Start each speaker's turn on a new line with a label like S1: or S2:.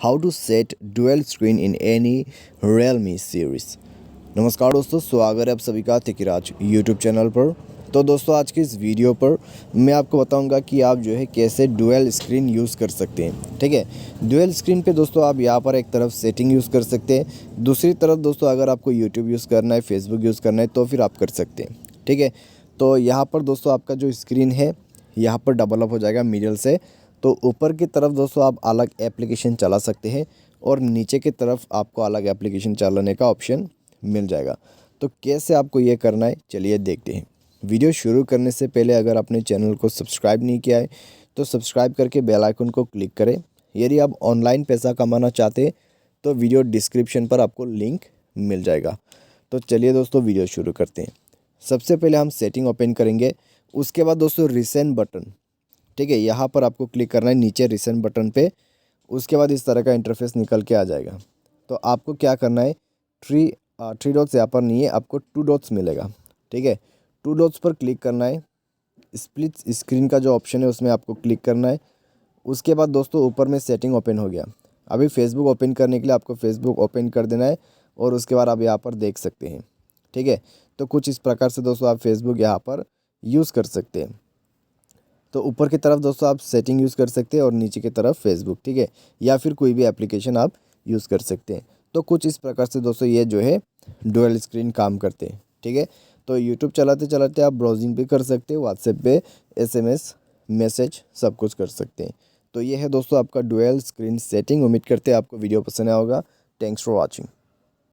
S1: How to set dual screen in any Realme series. नमस्कार दोस्तों, स्वागत है आप सभी का तिकिराज यूट्यूब चैनल पर। तो दोस्तों आज की इस वीडियो पर मैं आपको बताऊंगा कि आप जो है कैसे डुअल स्क्रीन यूज़ कर सकते हैं। ठीक है, डुअल स्क्रीन पे दोस्तों आप यहाँ पर एक तरफ सेटिंग यूज़ कर सकते हैं, दूसरी तरफ दोस्तों अगर आपको यूट्यूब यूज़ करना है, फेसबुक यूज़ करना है तो फिर आप कर सकते हैं। ठीक है, तो यहाँ पर दोस्तों आपका जो स्क्रीन है यहाँ पर डेवलप हो जाएगा मिडिल से। तो ऊपर की तरफ दोस्तों आप अलग एप्लीकेशन चला सकते हैं और नीचे की तरफ आपको अलग एप्लीकेशन चलाने का ऑप्शन मिल जाएगा। तो कैसे आपको ये करना है चलिए देखते हैं। वीडियो शुरू करने से पहले अगर आपने चैनल को सब्सक्राइब नहीं किया है तो सब्सक्राइब करके बेल आइकन को क्लिक करें। यदि आप ऑनलाइन पैसा कमाना चाहते हैं तो वीडियो डिस्क्रिप्शन पर आपको लिंक मिल जाएगा। तो चलिए दोस्तों वीडियो शुरू करते हैं। सबसे पहले हम सेटिंग ओपन करेंगे, उसके बाद दोस्तों रिसेंट बटन, ठीक है, यहाँ पर आपको क्लिक करना है नीचे रिसेंट बटन पे। उसके बाद इस तरह का इंटरफेस निकल के आ जाएगा। तो आपको क्या करना है, थ्री डॉट्स यहाँ पर नहीं है, आपको टू डॉट्स मिलेगा। ठीक है, टू डॉट्स पर क्लिक करना है, स्प्लिट स्क्रीन का जो ऑप्शन है उसमें आपको क्लिक करना है। उसके बाद दोस्तों ऊपर में सेटिंग ओपन हो गया। अभी फेसबुक ओपन करने के लिए आपको फेसबुक ओपन कर देना है और उसके बाद आप यहाँ पर देख सकते हैं। ठीक है, तो कुछ इस प्रकार से दोस्तों आप फेसबुक यहाँ पर यूज़ कर सकते हैं। तो ऊपर की तरफ दोस्तों आप सेटिंग यूज़ कर सकते हैं और नीचे की तरफ फेसबुक, ठीक है, या फिर कोई भी एप्लीकेशन आप यूज़ कर सकते हैं। तो कुछ इस प्रकार से दोस्तों ये जो है डुअल स्क्रीन काम करते हैं। ठीक है, तो यूट्यूब चलाते चलाते आप ब्राउजिंग भी कर सकते हैं, व्हाट्सएप पे SMS मैसेज सब कुछ कर सकते हैं। तो ये है दोस्तों आपका डुअल स्क्रीन सेटिंग। उम्मीद करते हैं आपको वीडियो पसंद आया होगा। Thanks for watching.